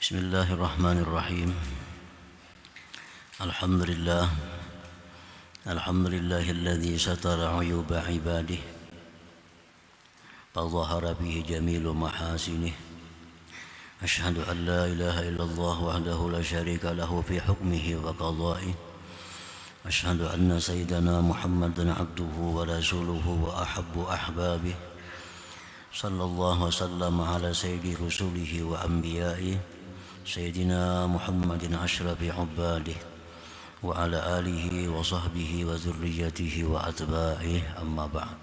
Bismillahirrahmanirrahim. Alhamdulillah. Alhamdulillahilladzi satara uyuba ibadih fadhahara bihi jamilu mahasinih. Ashhadu an la ilaha illallah wahdahu la syarika lahu fi hukmihi wa qada'ih. Ashhadu anna sayyidana Muhammadan abduhu wa rasuluhu wa ahabbu ahbabih. Sallallahu wasallam ala sayyidi rusulihi wa anbiya'ih Sayyidina Muhammadin ashrafi ubadih wa ala alihi wa sahbihi wa zurriyatihi wa atba'ih, amma ba'd.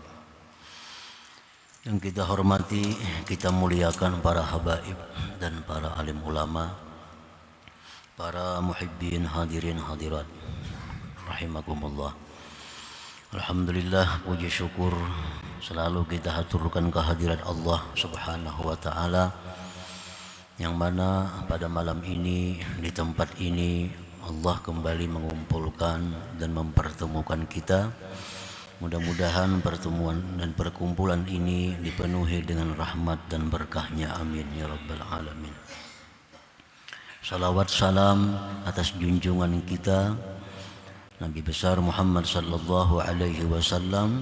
Yang kita hormati, kita muliakan para habaib dan para alim ulama, para muhibbin hadirin hadirat rahimakumullah. Alhamdulillah, puji syukur selalu kita haturkan kehadirat Allah subhanahu wa ta'ala, yang mana pada malam ini di tempat ini Allah kembali mengumpulkan dan mempertemukan kita. Mudah-mudahan pertemuan dan perkumpulan ini dipenuhi dengan rahmat dan berkahnya, amin ya rabbal alamin. Salawat salam atas junjungan kita Nabi besar Muhammad sallallahu alaihi wasallam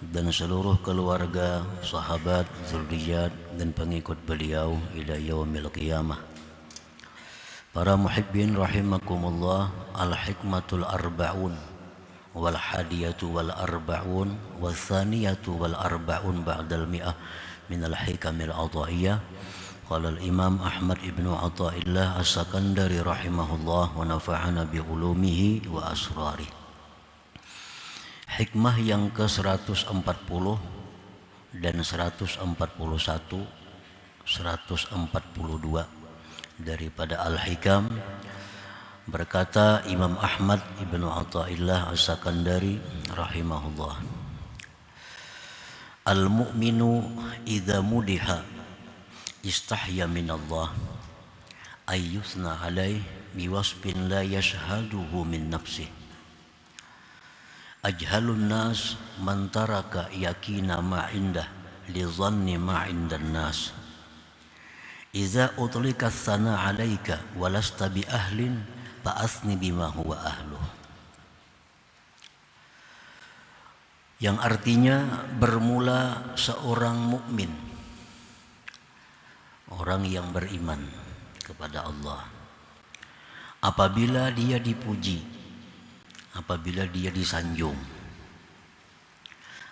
dan seluruh keluarga, sahabat, zurriyat dan pengikut beliau ila yaumil qiyamah. Para muhibbin rahimakumullah, al-hikmatul arba'un wal hadiyatu wal arba'un wal thaniyatu wal arba'un ba'dal mi'ah min al-hikamil ataiyah. Qala al-imam Ahmad ibn Athaillah as-Sakandari rahimahullah wa nafa'ana bi ulumihi wa asrarihi. Hikmah yang ke-140 dan 141, 142 daripada Al-Hikam, berkata Imam Ahmad ibn Athaillah as-Sakandari rahimahullah, al-mu'minu idza mudiha istahya minallah ayyusna alaih biwasbin la yashhaduhu min nafsih. Ajhalun nas man taraka yakina ma indah li dhanni ma indan nas. Iza utlika sana alaika walasta bi ahlin fa asni bima huwa ahluh. Yang artinya bermula seorang mukmin, orang yang beriman kepada Allah, apabila dia dipuji, apabila dia disanjung,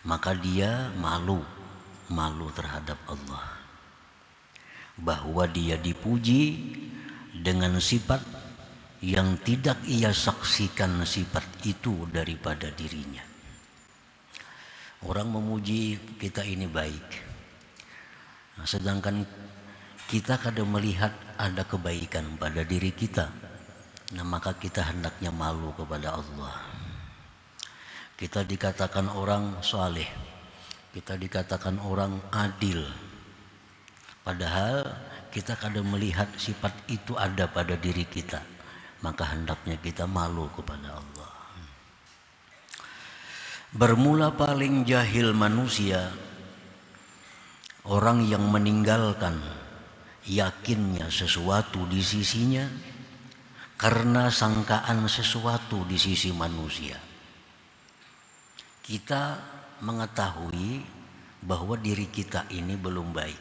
maka dia malu terhadap Allah, bahwa dia dipuji dengan sifat yang tidak ia saksikan sifat itu daripada dirinya. Orang memuji kita ini baik, sedangkan kita kadang melihat ada kebaikan pada diri kita. Maka kita hendaknya malu kepada Allah. Kita dikatakan orang saleh, kita dikatakan orang adil, padahal kita kadang melihat sifat itu ada pada diri kita. Maka hendaknya kita malu kepada Allah. Bermula paling jahil manusia, orang yang meninggalkan yakinnya sesuatu di sisinya karena sangkaan sesuatu di sisi manusia. Kita mengetahui bahwa diri kita ini belum baik.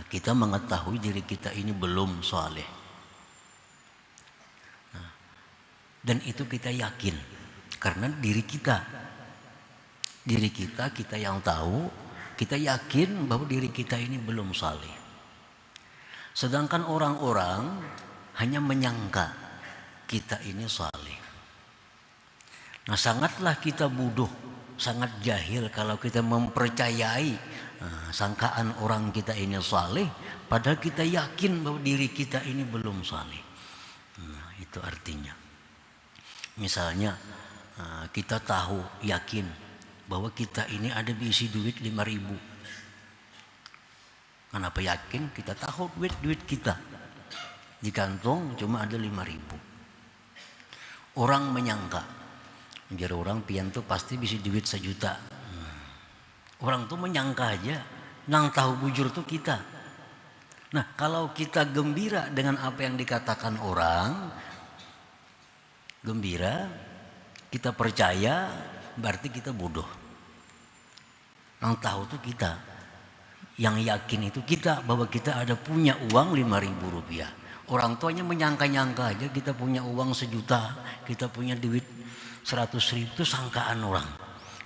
Kita mengetahui diri kita ini belum saleh. Dan itu kita yakin karena diri kita yang tahu, kita yakin bahwa diri kita ini belum saleh. Sedangkan orang-orang hanya menyangka kita ini saleh. Sangatlah kita bodoh, sangat jahil kalau kita mempercayai sangkaan orang kita ini saleh, padahal kita yakin bahwa diri kita ini belum saleh. Itu artinya. Misalnya kita tahu, yakin bahwa kita ini ada diisi duit 5.000. Kenapa yakin? Kita tahu duit kita di kantong cuma ada 5.000. Orang menyangka, jadi orang pian tuh pasti bisa duit 1 juta. Orang tuh menyangka aja, nang tahu bujur tuh kita. Nah, kalau kita gembira dengan apa yang dikatakan orang, gembira, kita percaya, berarti kita bodoh. Yang tahu itu kita, yang yakin itu kita bahwa kita ada punya uang 5.000 rupiah. Orang tuanya menyangka-nyangka aja kita punya uang 1 juta, kita punya duit 100.000, itu sangkaan orang.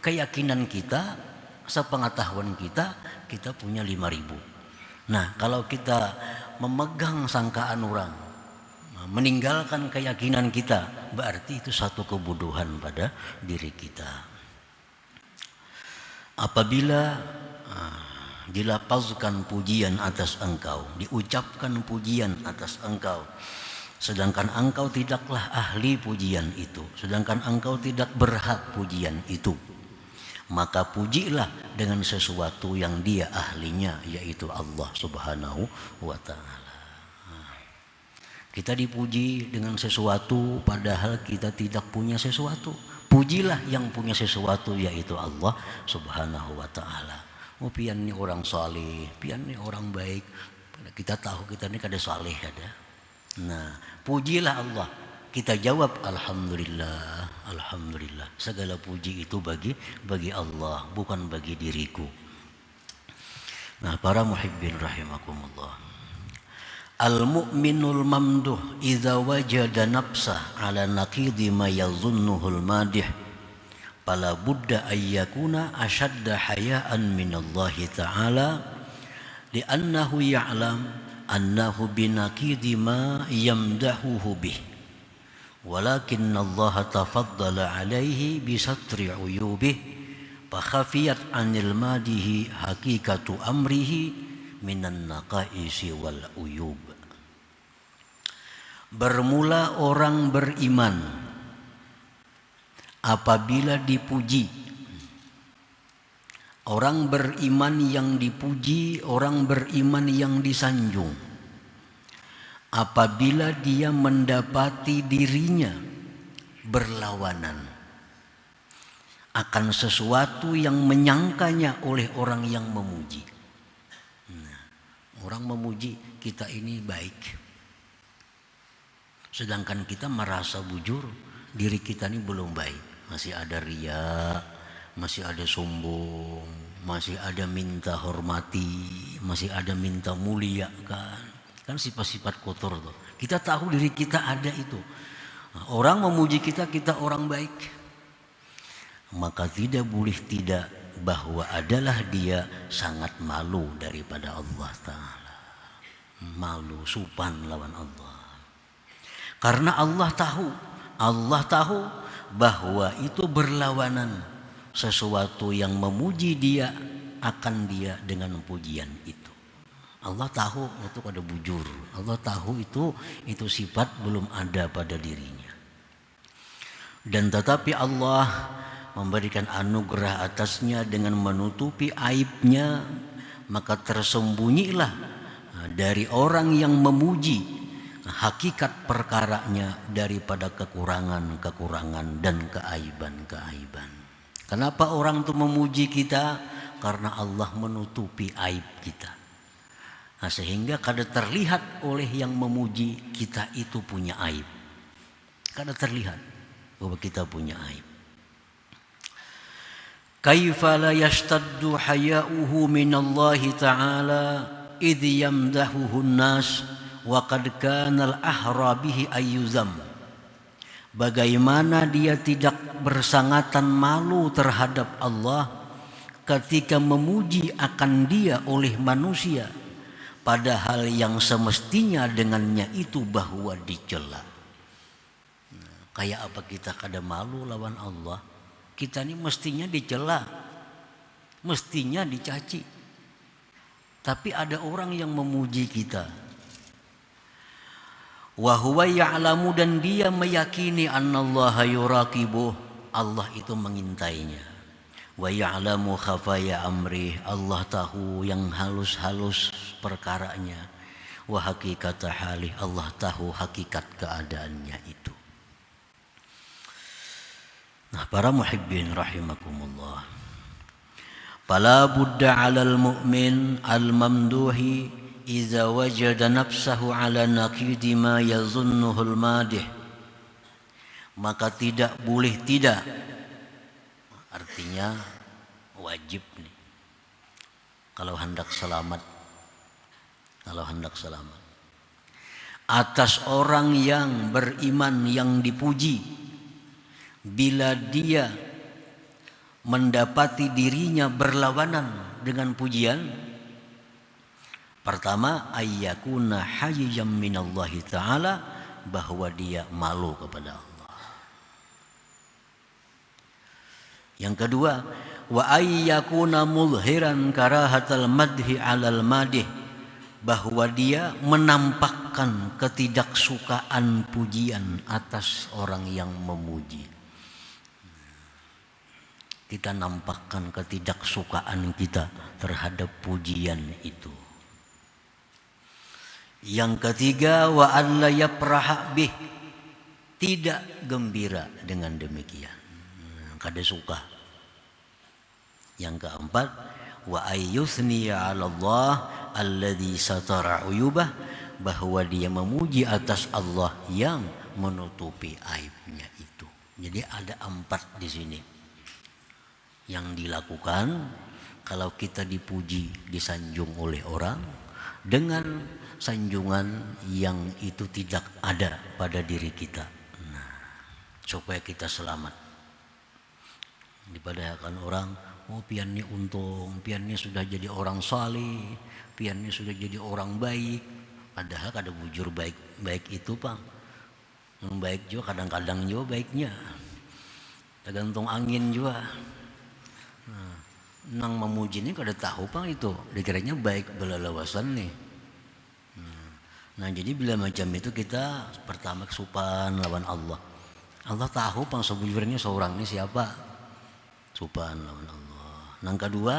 Keyakinan kita, sepengetahuan kita, kita punya 5.000. Nah, kalau kita memegang sangkaan orang, meninggalkan keyakinan kita, berarti itu satu kebodohan pada diri kita. Apabila dilapazkan pujian atas engkau, diucapkan pujian atas engkau, sedangkan engkau tidaklah ahli pujian itu, sedangkan engkau tidak berhak pujian itu, maka pujilah dengan sesuatu yang dia ahlinya, yaitu Allah Subhanahu wa ta'ala. Kita dipuji dengan sesuatu padahal kita tidak punya sesuatu. Pujilah yang punya sesuatu, yaitu Allah Subhanahu wa ta'ala. Oh, pian ini orang saleh, pian ini orang baik. Kita tahu kita ini kada saleh ada. Nah, pujilah Allah. Kita jawab alhamdulillah, alhamdulillah. Segala puji itu bagi Allah, bukan bagi diriku. Nah, para muhibbin rahimakumullah. Al-mu'minul mamduh idza wajada nafsah ala naqidi ma yazunnuhul madih. Fala budda ayyakuna ashadda hayaan minallahi ta'ala li'annahu ya'lam annahu binaqidi ma yamdahuhu bih. Walakin Allah tafaddala alaihi bisatri uyubih fakhafiyat anil madihi hakikatu amrihi minan naqaisi wal uyub. Bermula orang beriman apabila dipuji. Orang beriman yang dipuji, orang beriman yang disanjung, apabila dia mendapati dirinya berlawanan akan sesuatu yang menyangkanya oleh orang yang memuji. Nah, orang memuji kita ini baik, sedangkan kita merasa bujur diri kita ini belum baik, masih ada riya, masih ada sombong, masih ada minta hormati, masih ada minta mulia kan sifat-sifat kotor tuh. Kita tahu diri kita ada itu. Orang memuji kita, kita orang baik. Maka tidak boleh tidak bahwa adalah dia sangat malu daripada Allah Ta'ala. Malu, supan lawan Allah. Karena Allah tahu bahwa itu berlawanan. Sesuatu yang memuji dia akan dia dengan pujian itu. Allah tahu itu ada bujur. Allah tahu itu sifat belum ada pada dirinya. Dan tetapi Allah memberikan anugerah atasnya dengan menutupi aibnya, maka tersembunyilah dari orang yang memuji hakikat perkaranya daripada kekurangan-kekurangan dan keaiban-keaiban. Kenapa orang itu memuji kita? Karena Allah menutupi aib kita. Nah, sehingga kada terlihat oleh yang memuji kita itu punya aib. Kada terlihat bahwa kita punya aib. Kaifa la yashtaddu haya'uhu minallahi ta'ala idh yamdahuhu an-nas wa qad kana al-ahra bihi ayyuzam. Bagaimana dia tidak bersangatan malu terhadap Allah ketika memuji akan dia oleh manusia, padahal yang semestinya dengannya itu bahwa dicela. Kayak apa kita kada malu lawan Allah? Kita ini mestinya dicela, mestinya dicaci. Tapi ada orang yang memuji kita. Wa huwa ya'lamu, dan dia meyakini annallaha yuraqibuh, Allah itu mengintainya. Wa ya'lamu khafaya amrih, Allah tahu yang halus-halus perkaranya. Wa hakikata halih, Allah tahu hakikat keadaannya itu. Nah, para muhibbin rahimakumullah, fala budda 'alal mu'min al-mamduhi idza wajada nafsahu ala naqidi ma yazunnuhul madih, maka tidak boleh tidak, artinya wajib nih kalau hendak selamat, atas orang yang beriman yang dipuji, bila dia mendapati dirinya berlawanan dengan pujian. Pertama, ayyakuna hayyam minallahi ta'ala, bahwa dia malu kepada Allah. Yang kedua, wa ayyakuna muzhiran karahatal madhi alal madih, bahwa dia menampakkan ketidaksukaan pujian atas orang yang memuji. Kita nampakkan ketidaksukaan kita terhadap pujian itu. Yang ketiga, wa alla yafraha bih, tidak gembira dengan demikian, kada suka. Yang keempat, wa ayyuthniya 'ala Allah alladzi satara uyubah, bahwa dia memuji atas Allah yang menutupi aibnya itu. Jadi ada 4 di sini yang dilakukan kalau kita dipuji, disanjung oleh orang dengan sanjungan yang itu tidak ada pada diri kita. Nah, supaya kita selamat. Dipadahkan orang, oh piannya untung, piannya sudah jadi orang saleh, piannya sudah jadi orang baik. Padahal kada bujur baik itu, Pang. Yang baik juga kadang-kadang juga baiknya. Tergantung angin juga. Nah, nang memuji ini kada tahu, Pang, itu. Dikiranya baik belalawasan nih. Nah, jadi bila macam itu kita pertama kesupan lawan Allah. Allah tahu, Pang, sebujurnya seorang ini siapa. Supan lawan Allah. Yang kedua,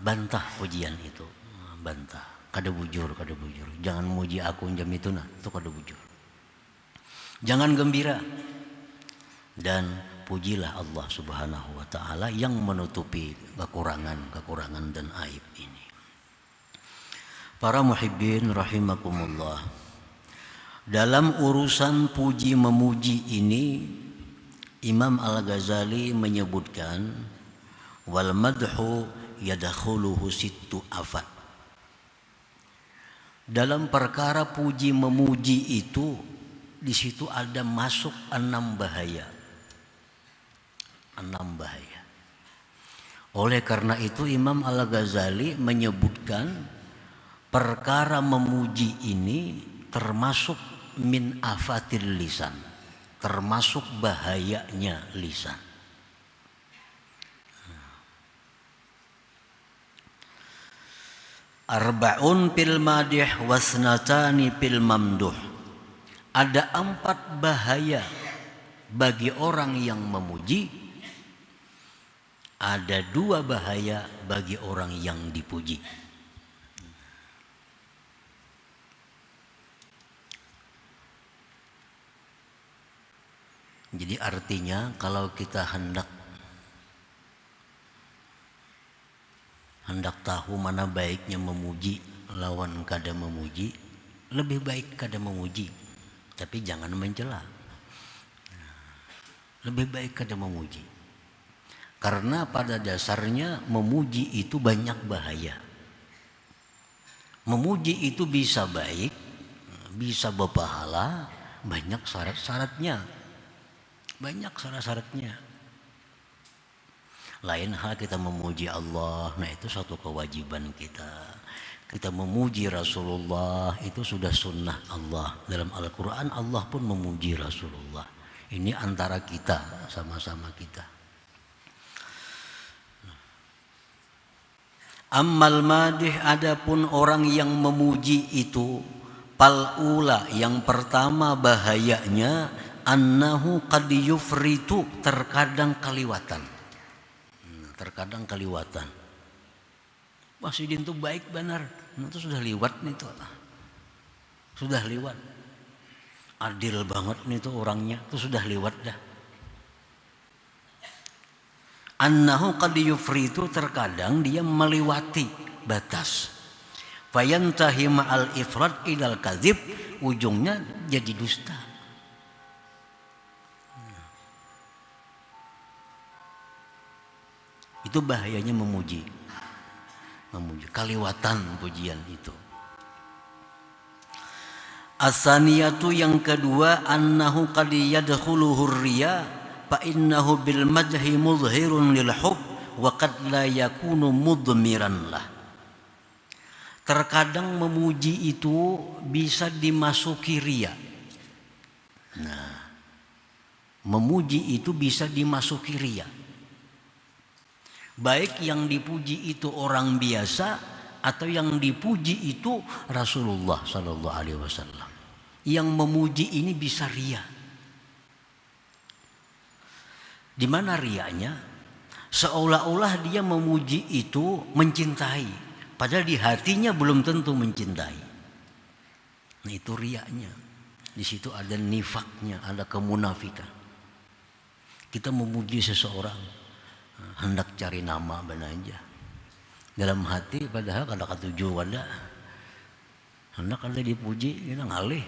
bantah pujian itu. Bantah. Kada bujur. Jangan muji aku jam itu, nah. Itu kada bujur. Jangan gembira. Dan pujilah Allah Subhanahu wa ta'ala yang menutupi kekurangan dan aib ini. Para muhibbin rahimakumullah, dalam urusan puji memuji ini Imam Al-Ghazali menyebutkan wal madhu yadkhuluhu sittu afat. Dalam perkara puji memuji itu di situ ada masuk 6 bahaya. 6 bahaya. Oleh karena itu Imam Al-Ghazali menyebutkan perkara memuji ini termasuk min afatil lisan, termasuk bahayanya lisan. Arba'un fil madih wasnatani fil mamduh. Ada 4 bahaya bagi orang yang memuji, ada 2 bahaya bagi orang yang dipuji. Jadi artinya kalau kita hendak tahu mana baiknya memuji lawan kada memuji, lebih baik kada memuji, tapi jangan mencela. Lebih baik kada memuji. Karena pada dasarnya memuji itu banyak bahaya. Memuji itu bisa baik, bisa berpahala, banyak syarat-syaratnya. Banyak syarat-syaratnya. Lain hal kita memuji Allah, nah itu satu kewajiban kita. Kita memuji Rasulullah, itu sudah sunnah Allah. Dalam Al-Quran Allah pun memuji Rasulullah. Ini antara kita, sama-sama kita. Ammal madih, adapun orang yang memuji itu, pal'ula, yang pertama bahayanya, annahu qad yufritu, terkadang kaliwatan. Terkadang kaliwatan. Wah, si Din itu baik benar. Nah, itu sudah liwat nih tuh. Sudah liwat. Adil banget nih tuh orangnya. Itu sudah liwat dah. Annahu qad yufritu, terkadang dia melewati batas. fayantahi ma'al ifrat ilal kadzib, ujungnya jadi dusta. Itu bahayanya memuji kaliwatan pujian itu. As-saniyatu, yang kedua, annahu qad yadkhuluhu riya fa innahu bil madhi mudhhirun lil hub wa qad la yakunu mudmiran lah. Terkadang memuji itu bisa dimasuki riya. Nah, memuji itu bisa dimasuki riya. Baik yang dipuji itu orang biasa atau yang dipuji itu Rasulullah Sallallahu Alaihi Wasallam. Yang memuji ini bisa riya. Di mana riyanya? Seolah-olah dia memuji itu mencintai, padahal di hatinya belum tentu mencintai. Nah, itu riyanya. Di situ ada nifaknya, ada kemunafikan. Kita memuji seseorang hendak cari nama aja dalam hati, padahal kada katuju kada hendak kada dipuji, kita ngalih.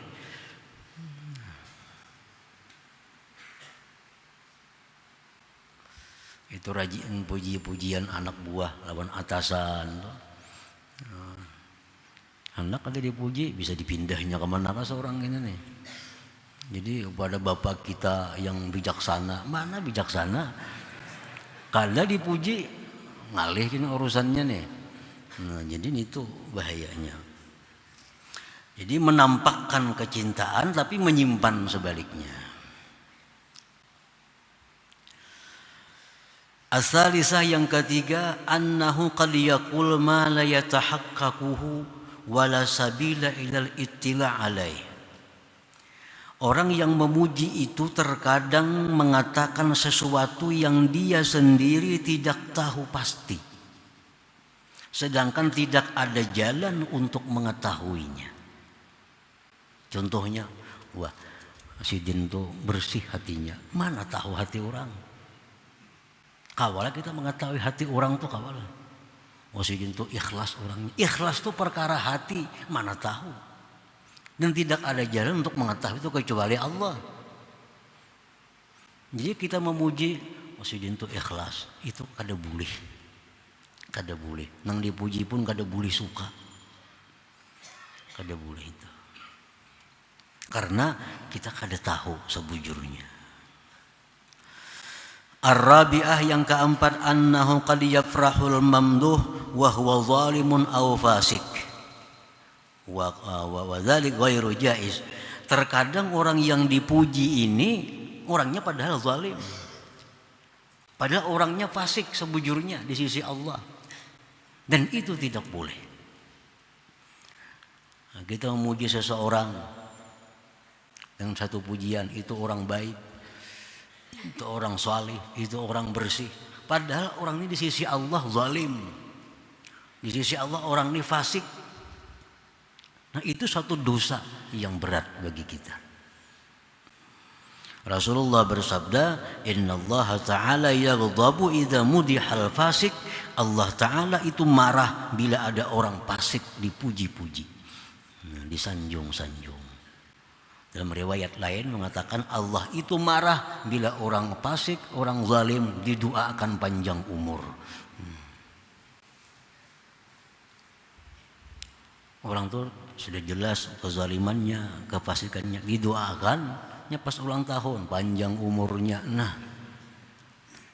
Itu rajin puji-pujian anak buah lawan atasan. Hendak kada dipuji, bisa dipindahnya kemana seorang ini nih. Jadi pada bapak kita yang bijaksana, mana bijaksana? Kalau dipuji ngalih kini urusannya nih. Nah, jadi itu bahayanya. Jadi menampakkan kecintaan tapi menyimpan sebaliknya. As-salisah, yang ketiga, annahu qad yaqul ma la yatahaqqaquhu wa la sabila ilal ittila' alaih. Orang yang memuji itu terkadang mengatakan sesuatu yang dia sendiri tidak tahu pasti, sedangkan tidak ada jalan untuk mengetahuinya. Contohnya, wah, si Din tuh bersih hatinya. Mana tahu hati orang? Kawalah kita mengetahui hati orang tuh kawalah. Oh, si Din tuh ikhlas orangnya. Ikhlas tuh perkara hati, mana tahu? Dan tidak ada jalan untuk mengetahui itu kecuali Allah. Jadi kita memuji Wasidin itu ikhlas, itu kada boleh. Kada boleh. Nang dipuji pun kada boleh suka. Kada boleh itu. Karena kita kada tahu sebujurnya. Ar-rabi'ah, yang keempat, annahu qad yafrahul mamduh wa huwa zalimun aw fasik. Wa dzalik ghairu jaiz. Terkadang orang yang dipuji ini orangnya padahal zalim, padahal orangnya fasik sebujurnya di sisi Allah, dan itu tidak boleh. Nah, kita memuji seseorang dengan satu pujian, itu orang baik, itu orang salih, itu orang bersih, padahal orang ini di sisi Allah zalim, di sisi Allah orang ini fasik. Nah, itu satu dosa yang berat bagi kita. Rasulullah bersabda, "Innallaha ta'ala yaghdabu idza mudihal fasik." Allah Ta'ala itu marah bila ada orang fasik dipuji-puji. Nah, disanjung-sanjung. Dalam riwayat lain mengatakan Allah itu marah bila orang fasik, orang zalim didoakan panjang umur. Orang tuh sudah jelas kezalimannya, kefasikannya, didoakan pas ulang tahun panjang umurnya. Nah,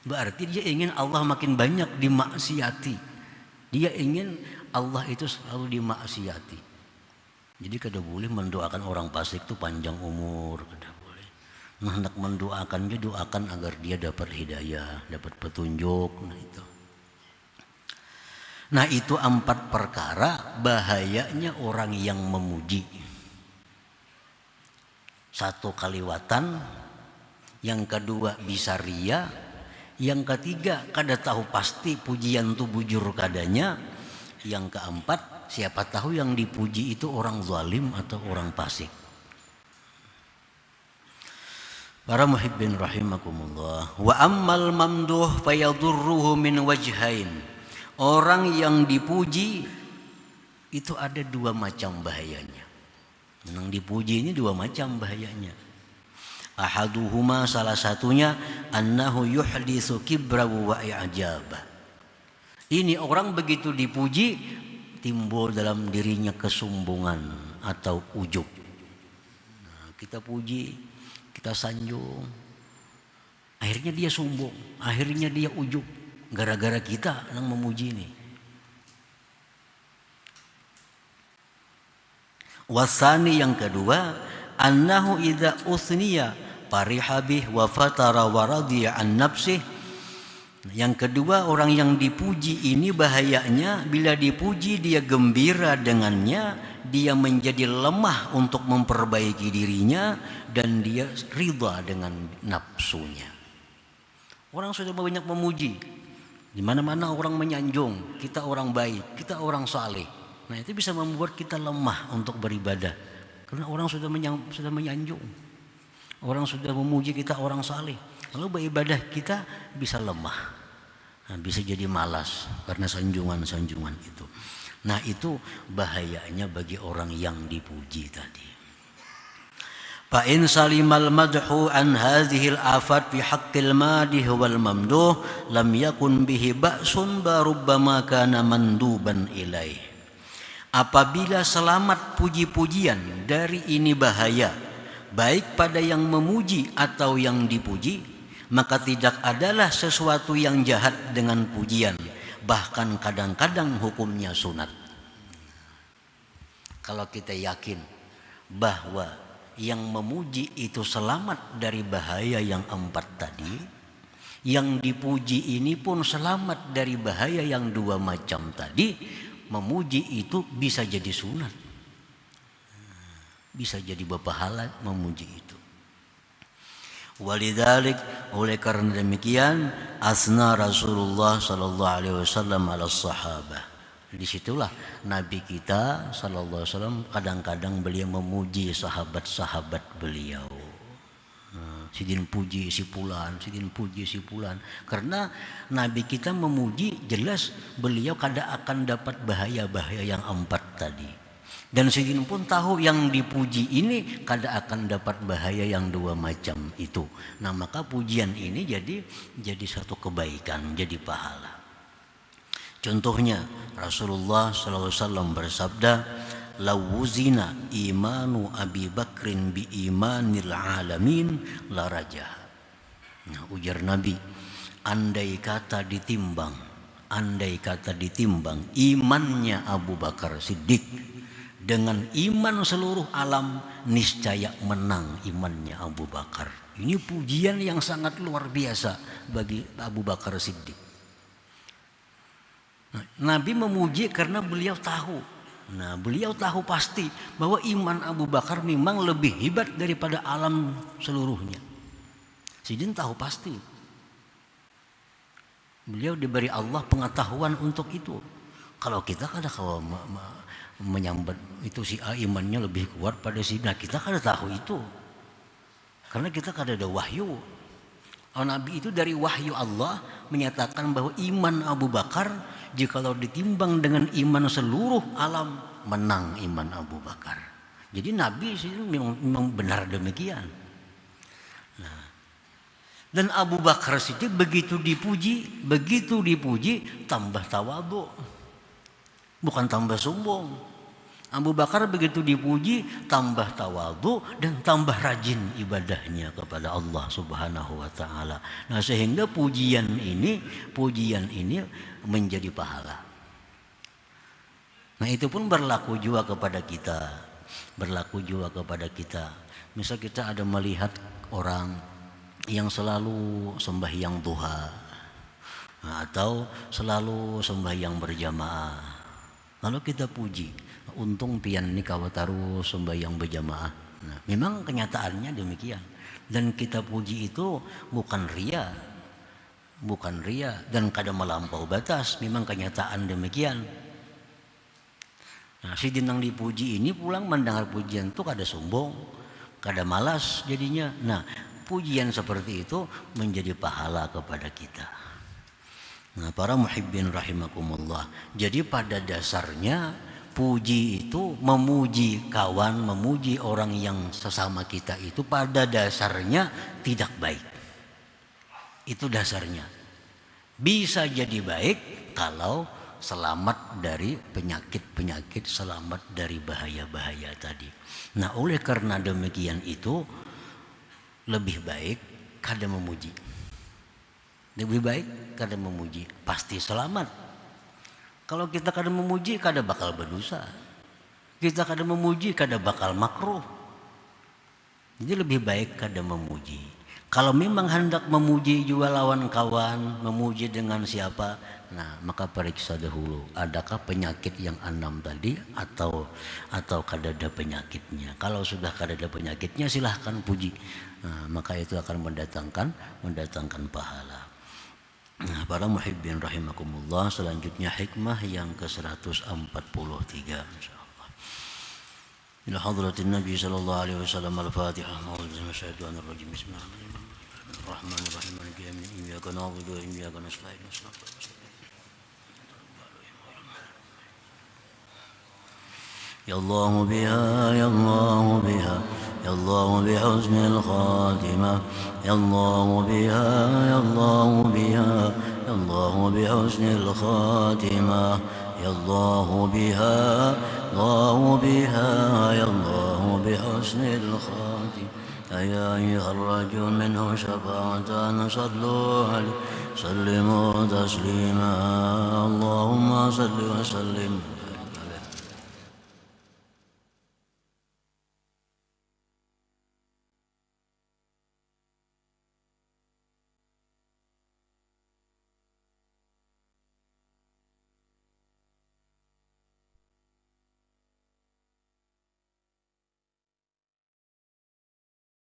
berarti dia ingin Allah makin banyak dimaksiati. Dia ingin Allah itu selalu dimaksiati. Jadi kada boleh mendoakan orang fasik itu panjang umur, kada boleh. Nah, hendak mendoakannya, doakan agar dia dapat hidayah, dapat petunjuk. Nah, itu 4 perkara bahayanya orang yang memuji. 1, kaliwatan. Yang kedua, bisa riya. Yang ketiga, kada tahu pasti pujian itu bujur kadanya. Yang keempat, siapa tahu yang dipuji itu orang zalim atau orang fasik. Para muhibbin rahimakumullah. Wa ammal mamduh fayadurruhu min wajhain. Orang yang dipuji itu ada dua macam bahayanya. Yang dipuji ini dua macam bahayanya. Ahaduhuma, salah satunya, annahu yuhditsu kibra wa i'jaba. Ini orang begitu dipuji timbul dalam dirinya kesombongan atau ujub. Nah, kita puji, kita sanjung, akhirnya dia sombong, akhirnya dia ujub gara-gara kita yang memuji ini. Wasani, yang kedua, annahu idza usniya farihabih wa fatara wa radiya an nafsih. Yang kedua, orang yang dipuji ini bahayanya bila dipuji dia gembira dengannya, dia menjadi lemah untuk memperbaiki dirinya dan dia ridha dengan nafsunya. Orang sudah banyak memuji, di mana-mana orang menyanjung, kita orang baik, kita orang saleh. Nah, itu bisa membuat kita lemah untuk beribadah. Karena orang sudah menyanjung. Orang sudah memuji kita orang saleh. Lalu beribadah kita bisa lemah. Nah, bisa jadi malas karena sanjungan-sanjungan itu. Nah, itu bahayanya bagi orang yang dipuji tadi. Fa in salimal madhu an hadhil afat fi haqqil madih wal mamduh lam yakun bihi ba'sun barubbama kana manduban ilaih. Apabila selamat puji-pujian dari ini bahaya, baik pada yang memuji atau yang dipuji, maka tidak adalah sesuatu yang jahat dengan pujian, bahkan kadang-kadang hukumnya sunat. Kalau kita yakin bahwa yang memuji itu selamat dari bahaya yang 4 tadi, yang dipuji ini pun selamat dari bahaya yang 2 macam tadi, memuji itu bisa jadi sunat, bisa jadi berpahala memuji itu. Walidzalik, oleh karena demikian, asna Rasulullah sallallahu alaihi wasallam ala sahabah. Disitulah Nabi kita sallallahu alaihi wasallam kadang-kadang beliau memuji sahabat-sahabat beliau. Sidin puji si fulan, sidin puji si fulan. Karena Nabi kita memuji, jelas beliau kada akan dapat bahaya-bahaya yang 4 tadi. Dan sidin pun tahu yang dipuji ini kada akan dapat bahaya yang 2 macam itu. Nah, maka pujian ini jadi satu kebaikan, jadi pahala. Contohnya Rasulullah SAW bersabda, lawuzina imanu Abi Bakrin bi imanil alamin la rajah. Nah, ujar Nabi, andai kata ditimbang imannya Abu Bakar Siddiq dengan iman seluruh alam, niscaya menang imannya Abu Bakar. Ini pujian yang sangat luar biasa bagi Abu Bakar Siddiq. Nah, Nabi memuji karena beliau tahu. Nah, beliau tahu pasti bahwa iman Abu Bakar memang lebih hebat daripada alam seluruhnya. Sidin tahu pasti. Beliau diberi Allah pengetahuan untuk itu. Kalau kita kalau menyambat itu si A imannya lebih kuat pada si B, nah kita kada tahu itu. Karena kita kada ada wahyu. Nabi itu dari wahyu Allah menyatakan bahwa iman Abu Bakar jikalau ditimbang dengan iman seluruh alam, menang iman Abu Bakar. Jadi Nabi memang benar demikian. Nah, dan Abu Bakar Siddiq begitu dipuji tambah tawadhu, bukan tambah sombong. Abu Bakar begitu dipuji tambah tawadhu dan tambah rajin ibadahnya kepada Allah Subhanahu wa taala. Nah, sehingga pujian ini menjadi pahala. Nah, itu pun berlaku juga kepada kita. Misal kita ada melihat orang yang selalu sembahyang duha, atau selalu sembahyang berjamaah, lalu kita puji, untung pian ni kawataru sembahyang berjamaah. Nah, memang kenyataannya demikian. Dan kita puji itu bukan ria dan kada melampau batas. Memang kenyataan demikian. Nah, si dinang dipuji ini pulang mendengar pujian itu kada sombong, kada malas jadinya. Nah, pujian seperti itu menjadi pahala kepada kita. Nah, para muhibbin rahimakumullah. Jadi pada dasarnya puji itu memuji kawan, memuji orang yang sesama kita itu pada dasarnya tidak baik. Itu dasarnya. Bisa jadi baik kalau selamat dari penyakit-penyakit, selamat dari bahaya-bahaya tadi. Nah, oleh karena demikian itu lebih baik kada memuji. Lebih baik kada memuji, pasti selamat. Kalau kita kada memuji, kada bakal berdosa. Kita kada memuji, kada bakal makruh. Jadi lebih baik kada memuji. Kalau memang hendak memuji juga lawan kawan, memuji dengan siapa, nah maka periksa dahulu, adakah penyakit yang 6 tadi atau kada ada penyakitnya. Kalau sudah kada ada penyakitnya, silahkan puji. Nah, maka itu akan mendatangkan pahala. Nah, para muhibbin rahimakumullah, selanjutnya hikmah yang ke-143 insyaallah. Ila hadratin Nabi sallallahu alaihi wasallam al-Fatihah. A'udzu minasyaitonir rajim. Bismillahirrahmanirrahim. Iyyaka na'budu wa iyyaka nasta'in. Ya Allah biha, ya Allah biha, ya Allah bihusnil khatimah. Ya Allah biha, ya Allah biha, ya Allah bihusnil khatimah. Ya Allah biha, Allah biha, ya Allah bihusnil khatimah. يا أيها الرجل منه شفاعة صلوا عليه سلموا تسليما اللهم صل وسلم